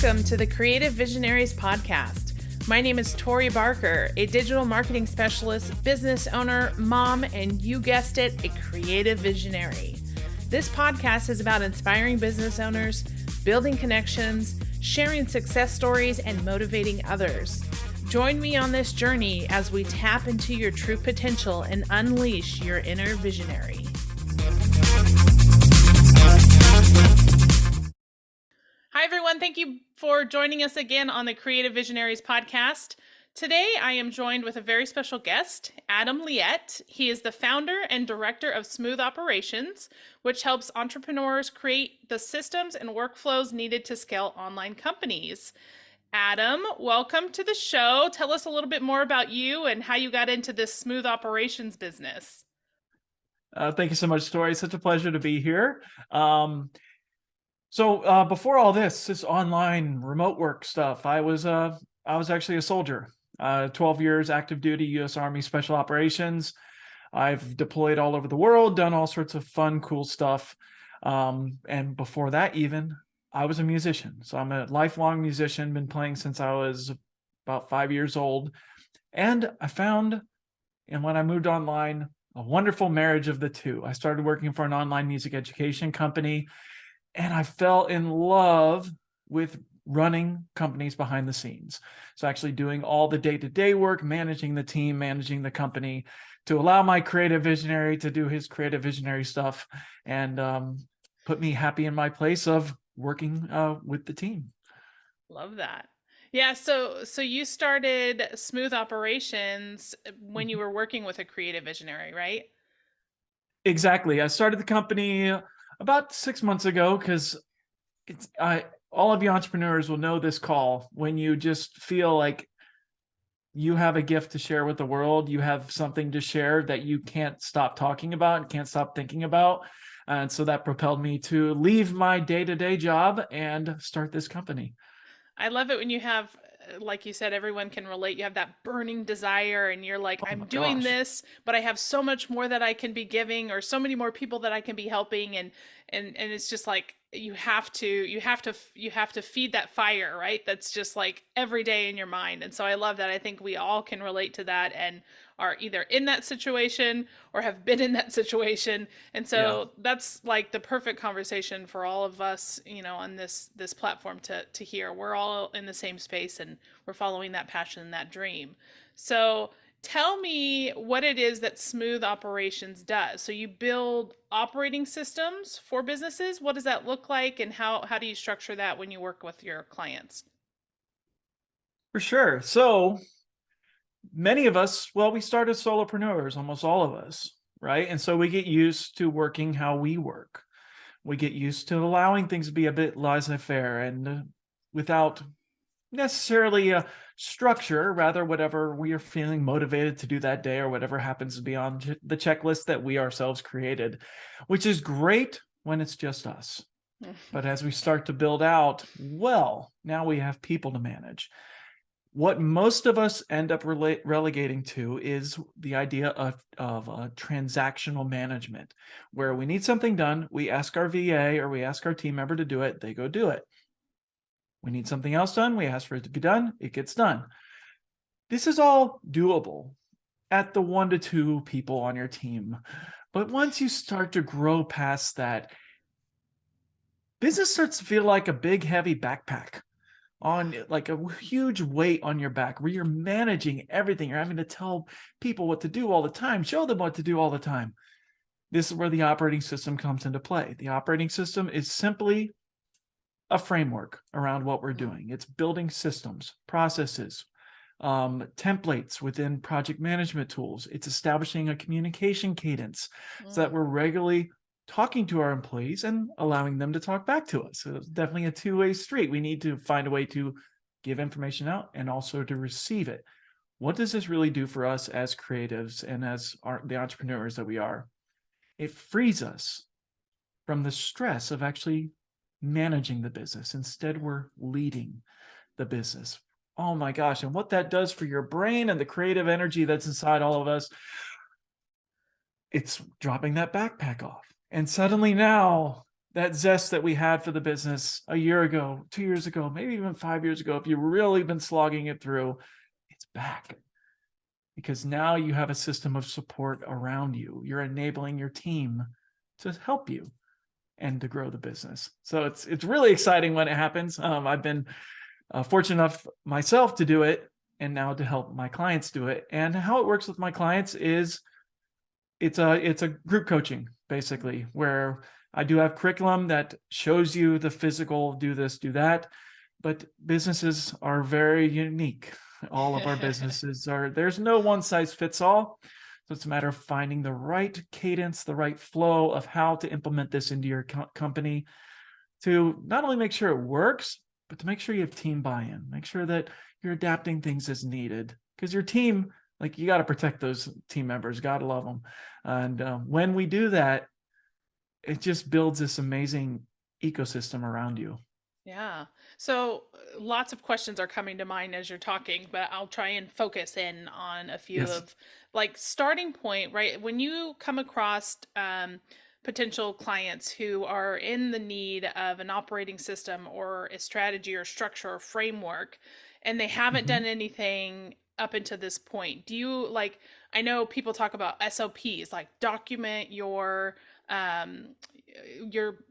Welcome to the Creative Visionaries podcast. My name is Tori Barker, a digital marketing specialist, business owner, mom, and you guessed it, a creative visionary. This podcast is about inspiring business owners, building connections, sharing success stories, and motivating others. Join me on this journey as we tap into your true potential and unleash your inner visionary. Hi, everyone. Thank you for joining us again on the Creative Visionaries podcast. Today, I am joined with a very special guest, Adam Liette. He is the founder and director of Smooth Operations, which helps entrepreneurs create the systems and workflows needed to scale online companies. Adam, welcome to the show. Tell us a little bit more about you and how you got into this Smooth Operations business. Thank you so much, Tori. It's such a pleasure to be here. So before all this online remote work stuff, I was actually a soldier. 12 years active duty U.S. Army Special Operations. I've deployed all over the world, done all sorts of fun, cool stuff. And before that, even I was a musician. So I'm a lifelong musician, been playing since I was about 5 years old. And I found, and when I moved online, a wonderful marriage of the two. I started working for an online music education company, and I fell in love with running companies behind the scenes. So actually doing all the day-to-day work, managing the team, managing the company, to allow my creative visionary to do his creative visionary stuff, and put me happy in my place of working with the team. Love that. Yeah, so you started Smooth Operations when you were working with a creative visionary, right? Exactly. I started the company about 6 months ago because all of you entrepreneurs will know this call when you just feel like you have a gift to share with the world. You have something to share that you can't stop talking about and can't stop thinking about. And so that propelled me to leave my day-to-day job and start this company. I love it when you have, like you said, everyone can relate. You have that burning desire and you're like, Oh I'm my doing gosh. this, but I have so much more that I can be giving, or so many more people that I can be helping. And it's just like, you have to feed that fire, right? That's just like every day in your mind. And so I love that. I think we all can relate to that and are either in that situation or have been in that situation. And Yeah. so that's like the perfect conversation for all of us, on this platform to hear. We're all in the same space and we're following that passion and that dream. So tell me what it is that Smooth Operations does. So you build operating systems for businesses. What does that look like, and how do you structure that when you work with your clients? For sure. So many of us, well, we started solopreneurs, almost all of us, right? And so we get used to working how we work. We get used to allowing things to be a bit laissez-faire and without necessarily a structure, rather whatever we are feeling motivated to do that day or whatever happens to be on the checklist that we ourselves created, which is great when it's just us. But as we start to build out, well, now we have people to manage. What most of us end up relegating to is the idea of transactional management, where we need something done, we ask our VA or we ask our team member to do it, they go do it. We need something else done, we ask for it to be done, it gets done. This is all doable at the 1 to 2 people on your team. But once you start to grow past that, business starts to feel like a big, heavy backpack, on like a huge weight on your back, where you're managing everything. You're having to tell people what to do all the time, show them what to do all the time. This is where the operating system comes into play. The operating system is simply a framework around what we're doing. It's building systems, processes, templates within project management tools. It's establishing a communication cadence so that we're regularly talking to our employees and allowing them to talk back to us. So it's definitely a two-way street. We need to find a way to give information out and also to receive it. What does this really do for us as creatives and as the entrepreneurs that we are? It frees us from the stress of actually managing the business. Instead, we're leading the business. Oh my gosh. And what that does for your brain and the creative energy that's inside all of us, it's dropping that backpack off. And suddenly now that zest that we had for the business a year ago, 2 years ago, maybe even 5 years ago, if you've really been slogging it through, it's back because now you have a system of support around you. You're enabling your team to help you and to grow the business. So it's really exciting when it happens. I've been fortunate enough myself to do it, and now to help my clients do it. And how it works with my clients is it's a group coaching basically, where I do have curriculum that shows you the physical, do this, do that, but businesses are very unique. All of our businesses are, there's no one size fits all. So it's a matter of finding the right cadence, the right flow of how to implement this into your company to not only make sure it works, but to make sure you have team buy-in, make sure that you're adapting things as needed, because your team, like, you got to protect those team members, got to love them. And when we do that, it just builds this amazing ecosystem around you. Yeah. So lots of questions are coming to mind as you're talking, but I'll try and focus in on a few Yes. of, like, starting point, right? When you come across potential clients who are in the need of an operating system or a strategy or structure or framework, and they haven't Mhm. done anything up until this point, do you, like, I know people talk about SOPs, like document um, your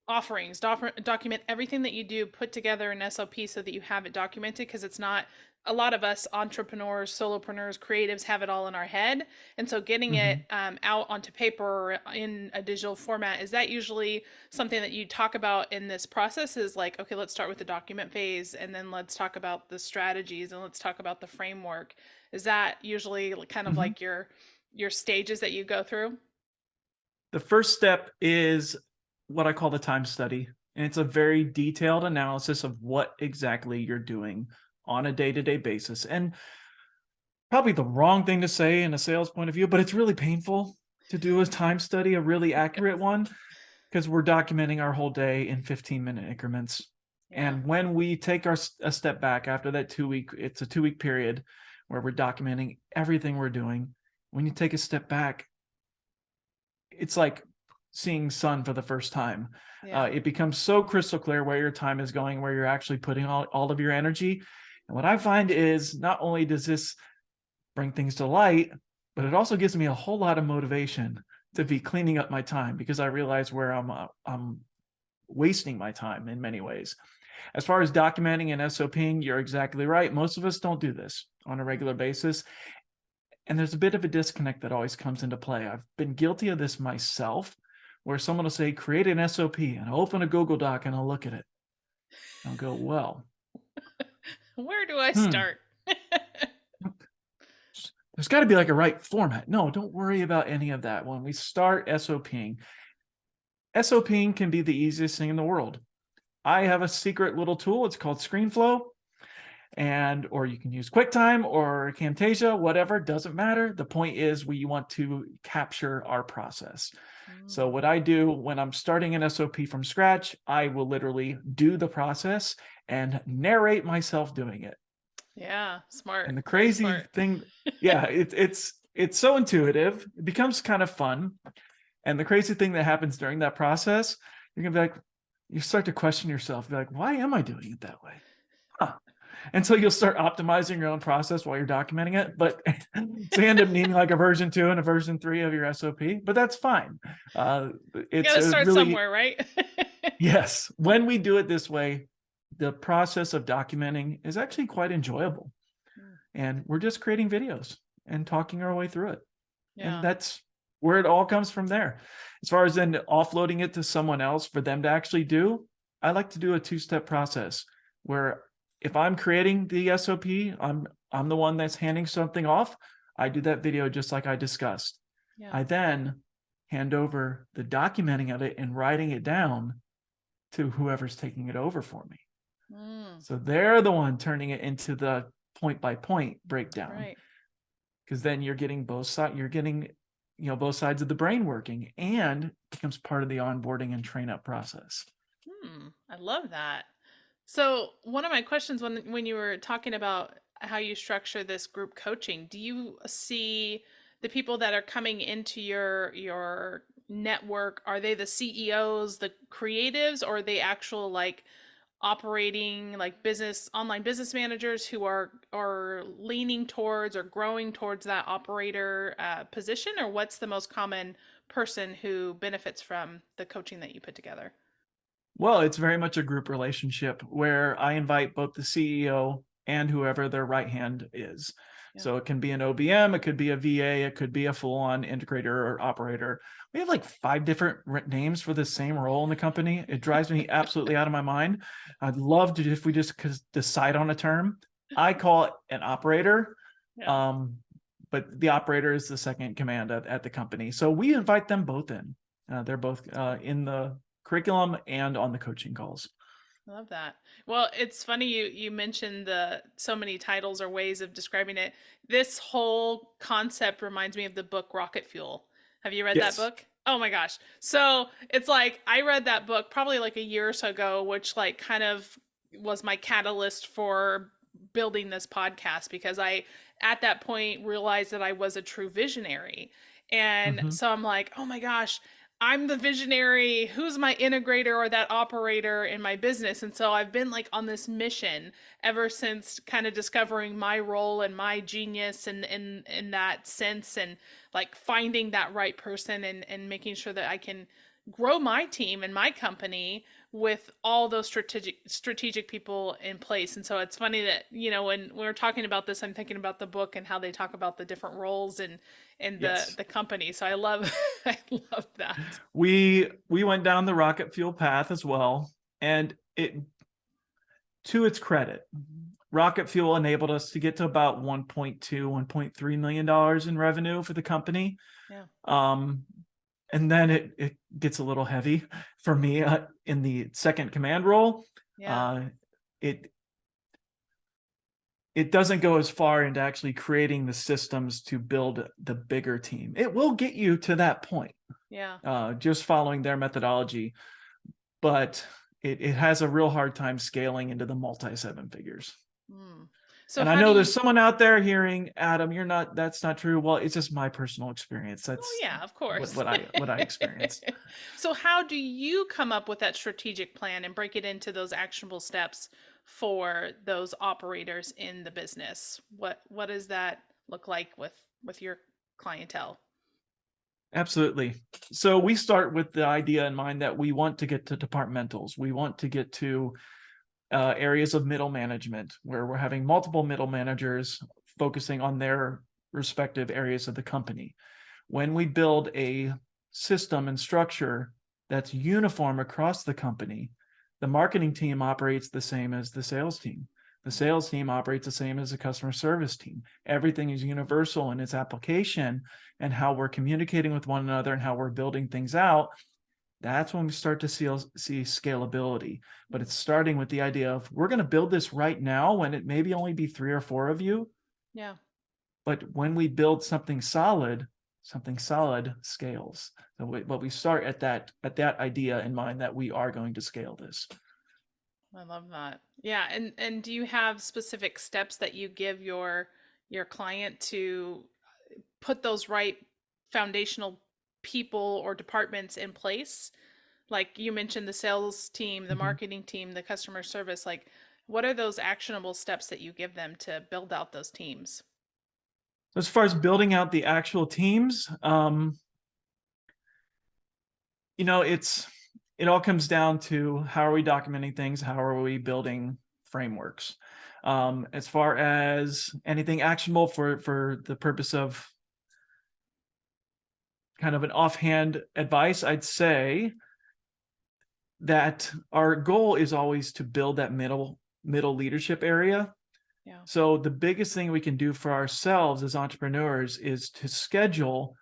offerings, document everything that you do, put together an SOP so that you have it documented, because it's not, a lot of us entrepreneurs, solopreneurs, creatives have it all in our head. And so getting it Mhm. out onto paper or in a digital format, is that usually something that you talk about in this process? Is like, okay, let's start with the document phase, and then let's talk about the strategies, and let's talk about the framework. Is that usually kind of Mhm. like your stages that you go through? The first step is what I call the time study. And it's a very detailed analysis of what exactly you're doing on a day-to-day basis. And probably the wrong thing to say in a sales point of view, but it's really painful to do a time study, a really accurate one, because we're documenting our whole day in 15-minute increments. Yeah. And when we take a step back after that 2 week, it's a 2 week period where we're documenting everything we're doing. When you take a step back, it's like seeing sun for the first time. Yeah. It becomes so crystal clear where your time is going, where you're actually putting all of your energy. And what I find is not only does this bring things to light, but it also gives me a whole lot of motivation to be cleaning up my time, because I realize where I'm wasting my time in many ways. As far as documenting and SOPing, you're exactly right. Most of us don't do this on a regular basis. And there's a bit of a disconnect that always comes into play. I've been guilty of this myself, where someone will say, create an SOP, and I'll open a Google Doc and I'll look at it. I'll go, well, Where do I hmm, start? there's got to be like a right format. No, don't worry about any of that. When we start SOPing can be the easiest thing in the world. I have a secret little tool. It's called ScreenFlow, and or you can use QuickTime or Camtasia, whatever, doesn't matter. The point is we want to capture our process. So Mm, what I do when I'm starting an SOP from scratch, I will literally do the process and narrate myself doing it. yeah, smart. And the Very crazy smart. thing, yeah, it's so intuitive. It becomes kind of fun. And the crazy thing that happens during that process, you're gonna be like, you start to question yourself. You're like, why am I doing it that way? Huh. And so you'll start optimizing your own process while you're documenting it. But so you end up needing like a version 2 and a version 3 of your SOP, but that's fine. Uh, You got it's to a start really, somewhere, right? yes, when we do it this way, the process of documenting is actually quite enjoyable. Mm, And we're just creating videos and talking our way through it. And yeah. that's where it all comes from there. As far as then offloading it to someone else for them to actually do, I like to do a two-step process where if I'm creating the SOP, I'm the one that's handing something off. I do that video just like I discussed. Yeah. I then hand over the documenting of it and writing it down to whoever's taking it over for me. Mm, So they're the one turning it into the point by point breakdown, right. because then you're getting both sides, you're getting, both sides of the brain working, and becomes part of the onboarding and train up process. I love that. So one of my questions when you were talking about how you structure this group coaching, do you see the people that are coming into your network? Are they the CEOs, the creatives, or are they actual like operating like online business managers who are leaning towards or growing towards that operator position? Or what's the most common person who benefits from the coaching that you put together? Well, it's very much a group relationship where I invite both the CEO and whoever their right hand is. Yeah. So it can be an OBM, it could be a VA, it could be a full-on integrator or operator. We have like 5 different names for the same role in the company. It drives me absolutely out of my mind. I'd love to, if we just decide on a term. I call it an operator, Yeah. but the operator is the second in command at the company. So we invite them both in. They're both in the curriculum and on the coaching calls. I love that. Well, it's funny you mentioned the so many titles or ways of describing it. This whole concept reminds me of the book Rocket Fuel. Have you read that Yes. book? Oh my gosh. So, it's like I read that book probably like a year or so ago, which like kind of was my catalyst for building this podcast because I at that point realized that I was a true visionary. And Mm-hmm. so I'm like, "Oh my gosh, I'm the visionary. Who's my integrator or that operator in my business?" And so I've been like on this mission ever since kind of discovering my role and my genius and in that sense and like finding that right person and making sure that I can grow my team and my company with all those strategic people in place. And so it's funny that, when we're talking about this, I'm thinking about the book and how they talk about the different roles and Yes. the company. So I love I love that. We went down the rocket fuel path as well, and it, to its credit, rocket fuel enabled us to get to about 1.2 $1.3 million in revenue for the company. Yeah. um and then it gets a little heavy for me in the second command role. Yeah. uh it it doesn't go as far into actually creating the systems to build the bigger team. It will get you to that point, Yeah. just following their methodology, but it has a real hard time scaling into the multi 7 figures. Mm. So And I how do know you there's someone out there hearing, Adam, that's not true. Well, it's just my personal experience. Oh That's yeah, of course. what I experienced. So how do you come up with that strategic plan and break it into those actionable steps for those operators in the business? What does that look like with your clientele? Absolutely. So we start with the idea in mind that we want to get to departmentals. We want to get to areas of middle management where we're having multiple middle managers focusing on their respective areas of the company. When we build a system and structure that's uniform across the company, the marketing team operates the same as the sales team. The sales team operates the same as the customer service team. Everything is universal in its application and how we're communicating with one another and how we're building things out. That's when we start to see scalability. But it's starting with the idea of we're going to build this right now when it maybe only be 3 or 4 of you. Yeah. But when we build something solid scales. But we start at that idea in mind that we are going to scale this. I love that. Yeah, and do you have specific steps that you give your client to put those right foundational people or departments in place? Like you mentioned the sales team, the Mhm. marketing team, the customer service, like what are those actionable steps that you give them to build out those teams? As far as building out the actual teams, it all comes down to how are we documenting things, how are we building frameworks. As far as anything actionable for the purpose of kind of an offhand advice, I'd say that our goal is always to build that middle leadership area. Yeah. So the biggest thing we can do for ourselves as entrepreneurs is to schedule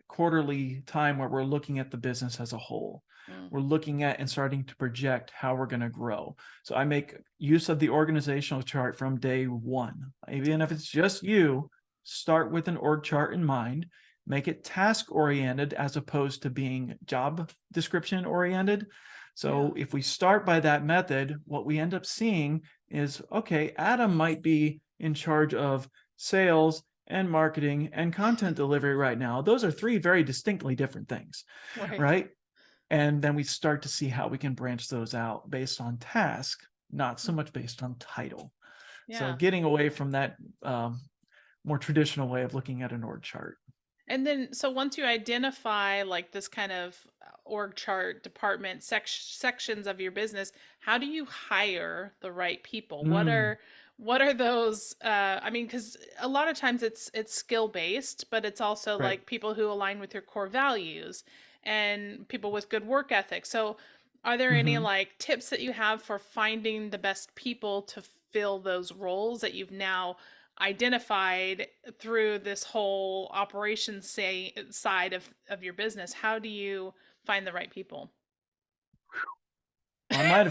quarterly time where we're looking at the business as a whole. Mm. We're looking at and starting to project how we're going to grow. So I make use of the organizational chart from day one. Even if it's just you, start with an org chart in mind, make it task oriented as opposed to being job description oriented. So Yeah. if we start by that method, what we end up seeing is, okay, Adam might be in charge of sales and marketing and content delivery right now, those are three very distinctly different things, Right. right? And then we start to see how we can branch those out based on task, not so much based on title. So Yeah. getting away from that more traditional way of looking at an org chart. And then, so once you identify like this kind of org chart, department, sections of your business, how do you hire the right people? Mm, What are those? I mean, because a lot of times it's skill based, but it's also right. like people who align with your core values and people with good work ethic. So, are there any Hmm. like tips that you have for finding the best people to fill those roles that you've now identified through this whole operations side of your business? How do you find the right people? Well,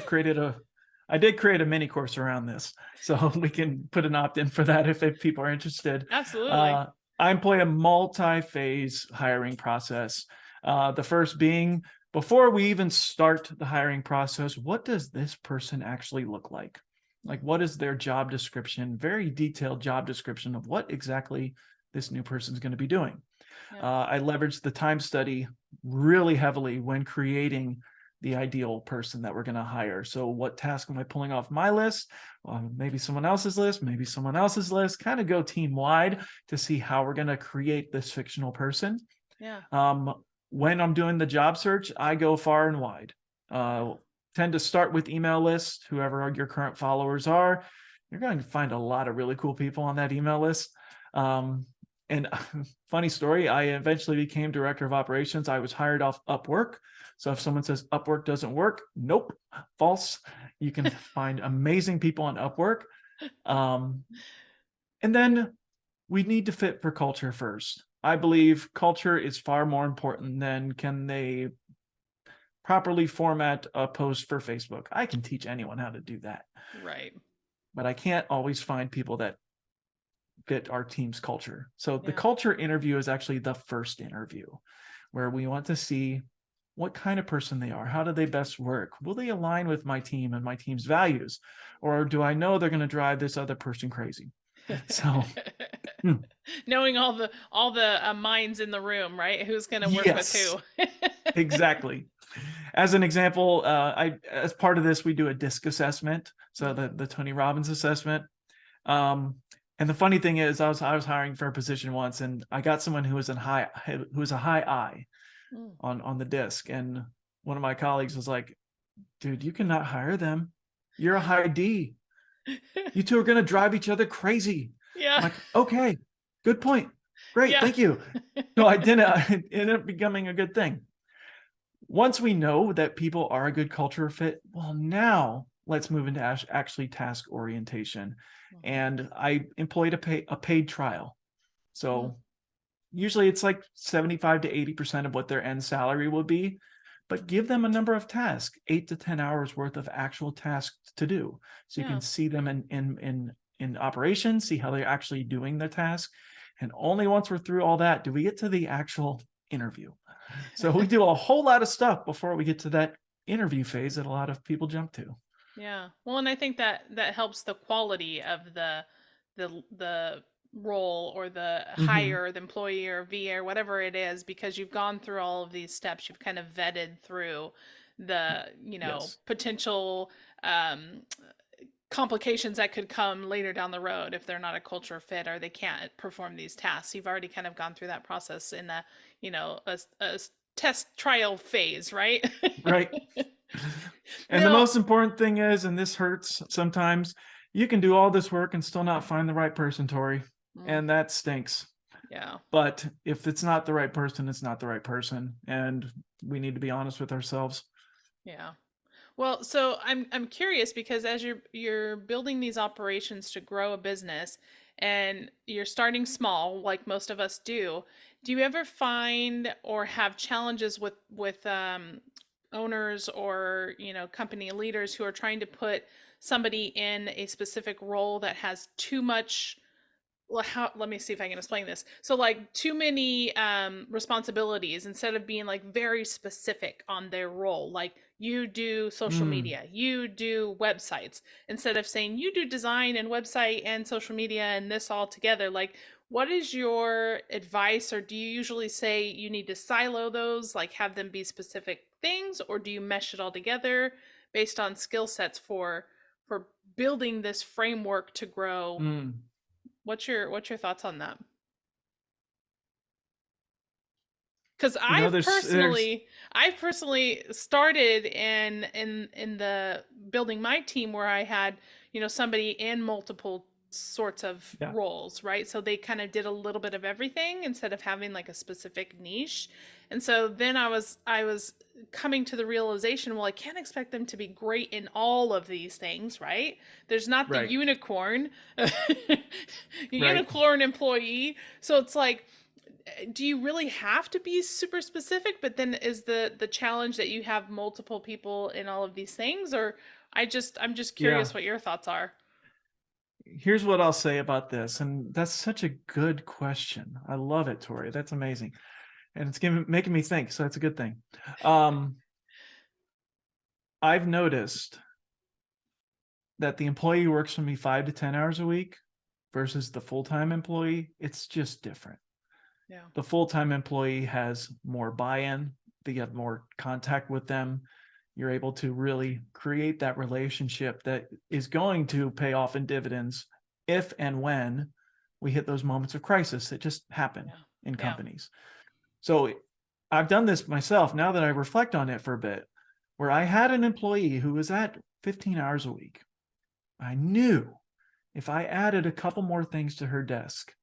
I did create a mini course around this, so we can put an opt-in for that if people are interested. Absolutely. Uh, I employ a multi-phase hiring process. The first being, before we even start the hiring process, what does this person actually look like? Like, what is their job description? Very detailed job description of what exactly this new person is going to be doing. Yeah. I leveraged the time study really heavily when creating the ideal person that we're going to hire. So, what task am I pulling off my list? Maybe someone else's list, maybe someone else's list, kind of go team wide to see how we're going to create this fictional person. Yeah. Um, when I'm doing the job search, I go far and wide. Yeah. Tend to start with email lists, whoever your current followers are. You're going to find a lot of really cool people on that email list. And funny story, I eventually became director of operations. I was hired off Upwork. So if someone says Upwork doesn't work, nope, false. You can find amazing people on Upwork. Um, and then we need to fit for culture first. I believe culture is far more important than can they properly format a post for Facebook. I can teach anyone how to do that, Right. but I can't always find people that fit our team's culture. So the Yeah. culture interview is actually the first interview where we want to see what kind of person they are. How do they best work? Will they align with my team and my team's values? Or do I know they're going to drive this other person crazy? So, Knowing all the minds in the room, right? Who's going to work with yes, who? exactly. As an example, as part of this, we do a DISC assessment. So the Tony Robbins assessment. Um, and the funny thing is, I was hiring for a position once, and I got someone who was a high I Mm. on the DISC, and one of my colleagues was like, "Dude, you cannot hire them. You're a high D. You two are going to drive each other crazy." I'm Yeah. like, "Okay, good point. Great, Yeah. thank you." No, I didn't. It ended up becoming a good thing. Once we know that people are a good culture fit, well, now let's move into actually task orientation. Mhm. And I employed a paid trial. Mm. So usually it's like 75 to 80% of what their end salary will be, but give them a number of tasks, 8 to 10 hours worth of actual tasks to do. So you Yeah. can see them in operation, see how they're actually doing the task. And only once we're through all that do we get to the actual interview. So we do a whole lot of stuff before we get to that interview phase that a lot of people jump to. Yeah. Well, and I think that that helps the quality of the role or the Mm-hmm. hire, the employee or VA or whatever it is, because you've gone through all of these steps. You've kind of vetted through the, Yes. potential um complications that could come later down the road if they're not a culture fit or they can't perform these tasks. You've already kind of gone through that process in a, a test trial phase, right? Right. And the Now, most important thing is, and this hurts sometimes, you can do all this work and still not find the right person, Tori. mm, And that stinks. yeah. But if it's not the right person, it's not the right person. And we need to be honest with ourselves. Yeah. Well, so I'm curious because as you're building these operations to grow a business and you're starting small like most of us do you ever find or have challenges with owners or, company leaders who are trying to put somebody in a specific role that has too much, well, let me see if I can explain this. So like too many responsibilities instead of being like very specific on their role. Like you do social Mm, media, you do websites, instead of saying you do design and website and social media and this all together. Like What is your advice, or do you usually say you need to silo those, like have them be specific things, or do you mesh it all together based on skill sets for building this framework to grow? Mm. What's your thoughts on that? Because There's I've personally started in the building my team where I had, somebody in multiple sorts of yeah, roles, right? So they kind of did a little bit of everything instead of having like a specific niche. And so then I was coming to the realization, well, I can't expect them to be great in all of these things, right? There's not the right, unicorn, right. unicorn employee. So it's like, do you really have to be super specific? But then is the challenge that you have multiple people in all of these things? Or I'm just Yeah. curious what your thoughts are. Here's what I'll say about this, and that's such a good question. I love it, Tori. That's amazing, and it's making me think. So that's a good thing. Um, I've noticed that the employee who works for me 5 to 10 hours a week versus the full-time employee, it's just different. Yeah. The full-time employee has more buy-in, they have more contact with them. You're able to really create that relationship that is going to pay off in dividends if and when we hit those moments of crisis that just happen Yeah. in Yeah. companies. So I've done this myself now that I reflect on it for a bit, where I had an employee who was at 15 hours a week. I knew if I added a couple more things to her desk,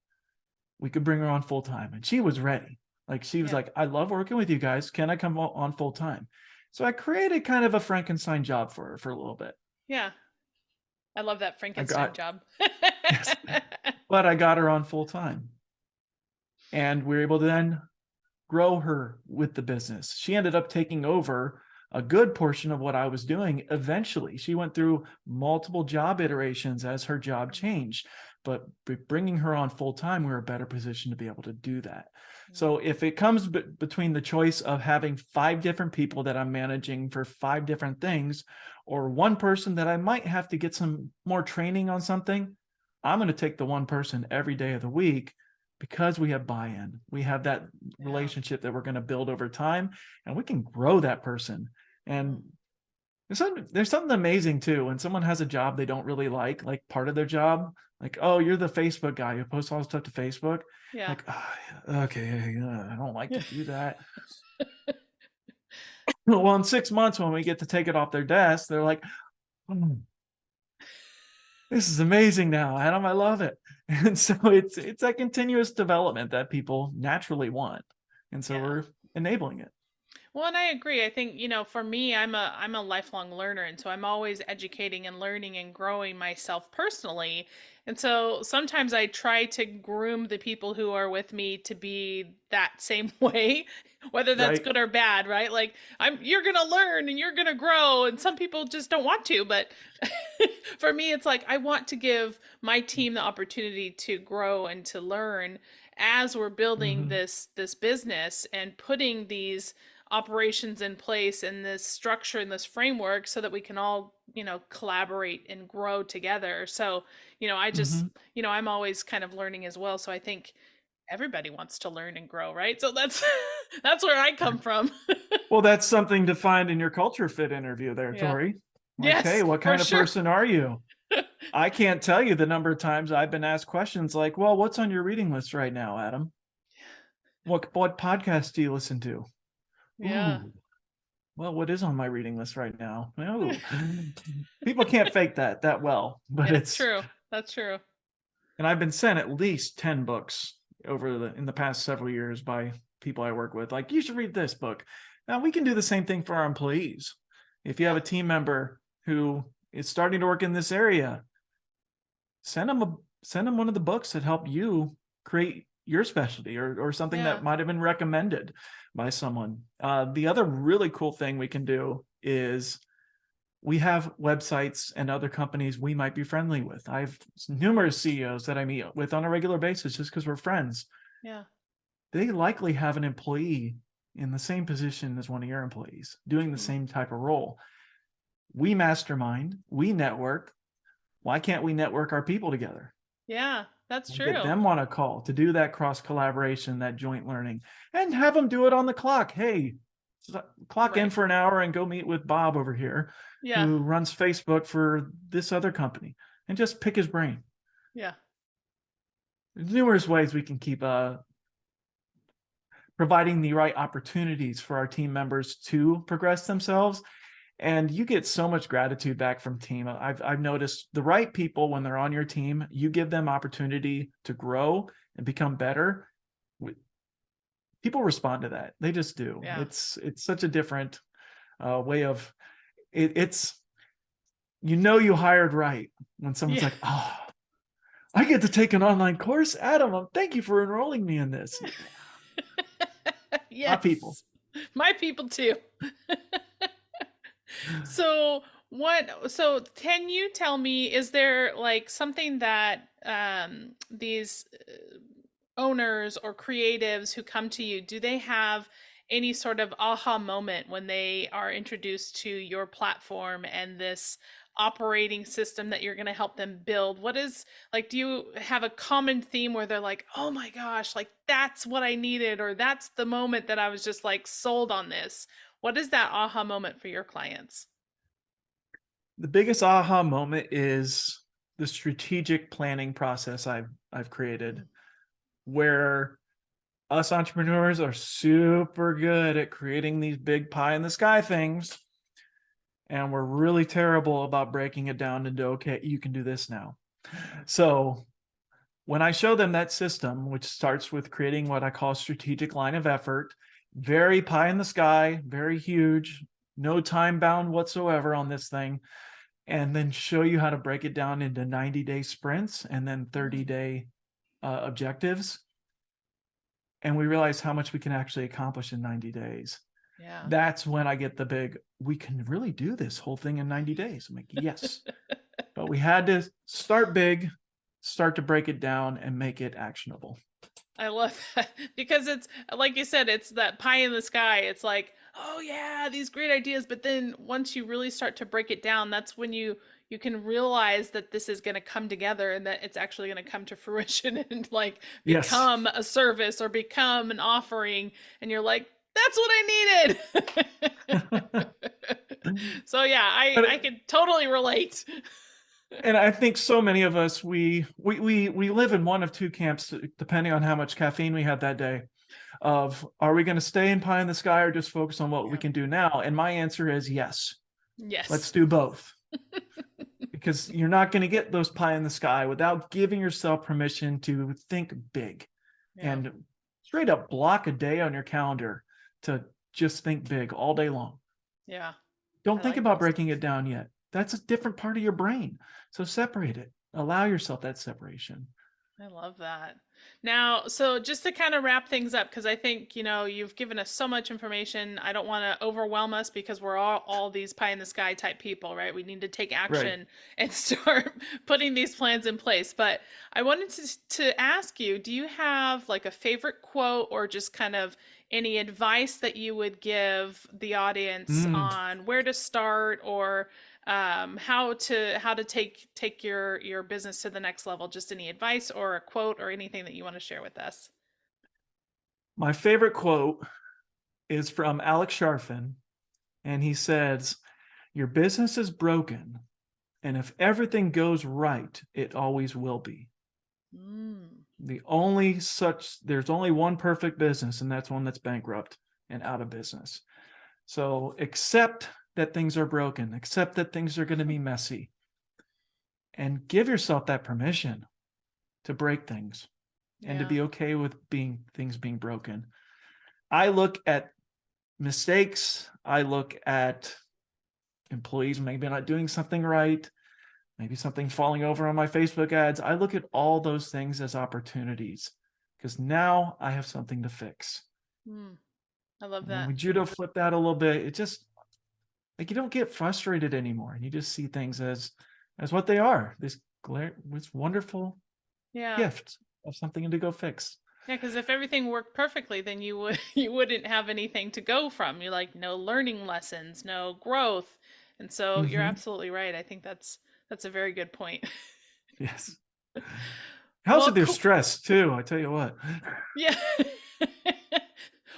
we could bring her on full time. And she was ready. Like she was Yeah. like, I love working with you guys. Can I come on full time? So I created kind of a Frankenstein job for her for a little bit. Yeah. I love that I Frankenstein got, job. yes, but I got her on full time. And we were able to then grow her with the business. She ended up taking over a good portion of what I was doing eventually. She went through multiple job iterations as her job changed, but bringing her on full time, we were a better position to be able to do that. So if it comes between the choice of having 5 different people that I'm managing for 5 different things, or one person that I might have to get some more training on something, I'm going to take the one person every day of the week because we have buy-in. We have that Yeah. relationship that we're going to build over time, and we can grow that person. And there's something amazing too when someone has a job they don't really like part of their job, like, oh, you're the Facebook guy who posts all the stuff to Facebook. Yeah. Like, oh, okay, I don't like Yeah. to do that. Well, in 6 months when we get to take it off their desk, they're like, oh, this is amazing now, Adam. I love it. And so it's that continuous development that people naturally want. And so Yeah. we're enabling it. Well, and I agree. I think, for me, I'm a lifelong learner, and so I'm always educating and learning and growing myself personally. And so sometimes I try to groom the people who are with me to be that same way, whether that's Right. good or bad, right? Like you're going to learn and you're going to grow, and some people just don't want to, but for me it's like I want to give my team the opportunity to grow and to learn as we're building Mm-hmm. this business and putting these operations in place and this structure and this framework so that we can all collaborate and grow together. So I just Mm-hmm. I'm always kind of learning as well, so I think everybody wants to learn and grow, right? So that's that's where I come from. Well, that's something to find in your culture fit interview there, Yeah. Tori. Like, hey, Yes, what for kind of sure. person are you? I can't tell you the number of times I've been asked questions like, well, what's on your reading list right now, Adam? What podcast do you listen to? Yeah. Ooh, well, what is on my reading list right now? Oh, people can't fake that well, but Yeah, that's it's, true. That's true. and I've been sent at least 10 books in the past several years by people I work with. Like, you should read this book. Now we can do the same thing for our employees. If you have Yeah. a team member who is starting to work in this area, send them one of the books that help you create your specialty, or something Yeah. that might have been recommended by someone. The other really cool thing we can do is we have websites and other companies we might be friendly with. I have numerous CEOs that I meet with on a regular basis just because we're friends. Yeah. They likely have an employee in the same position as one of your employees doing the Mhm. same type of role. We network. Why can't we network our people together? Yeah. That's and get true. them on a call to do that cross collaboration, that joint learning, and have them do it on the clock. Hey, clock in Right. for an hour and go meet with Bob over here, Yeah. who runs Facebook for this other company, and just pick his brain. Yeah. There's numerous ways we can keep providing the right opportunities for our team members to progress themselves. And you get so much gratitude back from team. I've noticed the right people, when they're on your team, you give them opportunity to grow and become better. People respond to that. They just do. Yeah. It's such a different way of it's you hired right when someone's Yeah. like, oh, I get to take an online course, Adam. Thank you for enrolling me in this. My people. Yes. My people too. So can you tell me, is there like something that these owners or creatives who come to you, do they have any sort of aha moment when they are introduced to your platform and this operating system that you're going to help them build? What is, like, do you have a common theme where they're like, oh my gosh, like that's what I needed, or that's the moment that I was just like sold on this? What is that aha moment for your clients? The biggest aha moment is the strategic planning process I've created, where us entrepreneurs are super good at creating these big pie in the sky things, and we're really terrible about breaking it down into, okay, you can do this now. So when I show them that system, which starts with creating what I call a strategic line of effort, very pie in the sky, very huge, no time bound whatsoever on this thing, and then show you how to break it down into 90-day sprints and then 30-day objectives. And we realize how much we can actually accomplish in 90 days. Yeah. That's when I get the big, we can really do this whole thing in 90 days. I'm like, yes. But we had to start big, start to break it down and make it actionable. I love that because it's like you said, it's that pie in the sky. It's like, oh yeah, these great ideas, but then once you really start to break it down, that's when you can realize that this is going to come together and that it's actually going to come to fruition and like Yes. become a service or become an offering, and you're like, that's what I needed. So yeah, I But can totally relate. and I think so many of us we live in one of two camps, depending on how much caffeine we had that day. Of, are we going to stay in pie in the sky or just focus on what we Yeah. can do now? And my answer is yes. Let's Yes. do both. Because you're not going to get those pie in the sky without giving yourself permission to think big Yeah. and straight up block a day on your calendar to just think big all day long. Yeah. Don't I think like about those breaking things. it down yet. That's a different part of your brain. So separate it. Allow yourself that separation. I love that. Now, so just to kind of wrap things up, because I think, you've given us so much information. I don't want to overwhelm us because we're all these pie in the sky type people, right? We need to take Right. action and start putting these plans in place. But I wanted to ask you, do you have like a favorite quote or just kind of any advice that you would give the audience Mm. on where to start, or how to take your business to the next level? Just any advice or a quote or anything that you want to share with us? My favorite quote is from Alex Sharfin, and he says, your business is broken, and if everything goes right, it always will be. Mm, There's only one perfect business, and that's one that's bankrupt and out of business. So accept that things are broken, accept that things are going to be messy, and give yourself that permission to break things and to yeah. be okay with things being broken. I look at mistakes, I look at employees maybe not doing something right, maybe something falling over on my Facebook ads. I look at all those things as opportunities because now I have something to fix. Mm, I love And when that. we judo flip that a little bit, it just, like, you don't get frustrated anymore, and you just see things as what they are. This wonderful Yeah. gift of something to go fix. Yeah, because if everything worked perfectly, then you wouldn't have anything to go from. You're like, no learning lessons, no growth. And so you're Mm-hmm. absolutely right. I think that's a very good point. Yes. How's Well, it their cool. stress too? I tell you what. Yeah.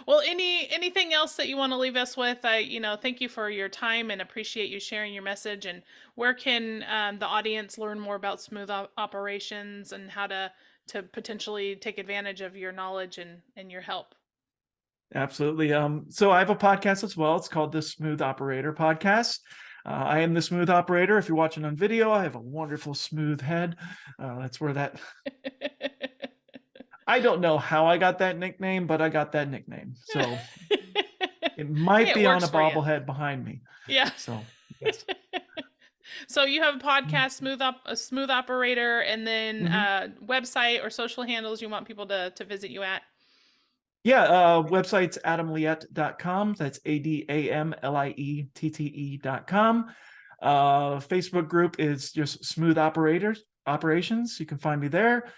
Well, anything else that you want to leave us with? Thank you for your time and appreciate you sharing your message. And where can the audience learn more about smooth operations and how to potentially take advantage of your knowledge and your help? Absolutely. So I have a podcast as well. It's called the Smooth Operator Podcast. I am the smooth operator. If you're watching on video, I have a wonderful smooth head. That's where that. I don't know how I got that nickname, but I got that nickname. So it might Hey, it be on works a for you. bobblehead behind me. Yeah. So yes. So you have a podcast, a smooth operator, and then Mhm. website or social handles you want people to visit you at. Yeah, website's adamliette.com. That's ADAMLIETTE.com. Facebook group is just Smooth Operations. You can find me there.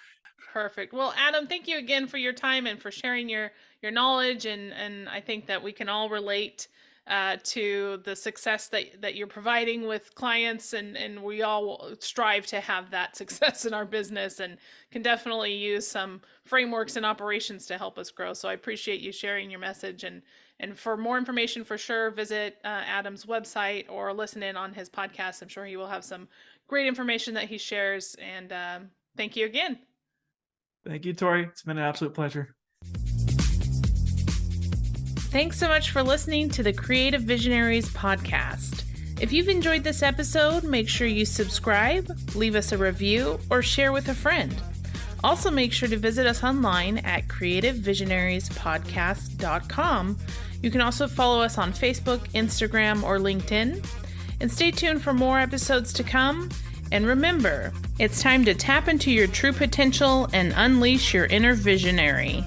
Perfect. Well, Adam, thank you again for your time and for sharing your knowledge, and I think that we can all relate to the success that you're providing with clients, and we all strive to have that success in our business, and can definitely use some frameworks and operations to help us grow. So I appreciate you sharing your message, and for more information, for sure, visit Adam's website or listen in on his podcast. I'm sure he will have some great information that he shares. And thank you again. Thank you, Tori. It's been an absolute pleasure. Thanks so much for listening to the Creative Visionaries podcast. If you've enjoyed this episode, make sure you subscribe, leave us a review, or share with a friend. Also, make sure to visit us online at creativevisionariespodcast.com. You can also follow us on Facebook, Instagram, or LinkedIn. And stay tuned for more episodes to come. And remember, it's time to tap into your true potential and unleash your inner visionary.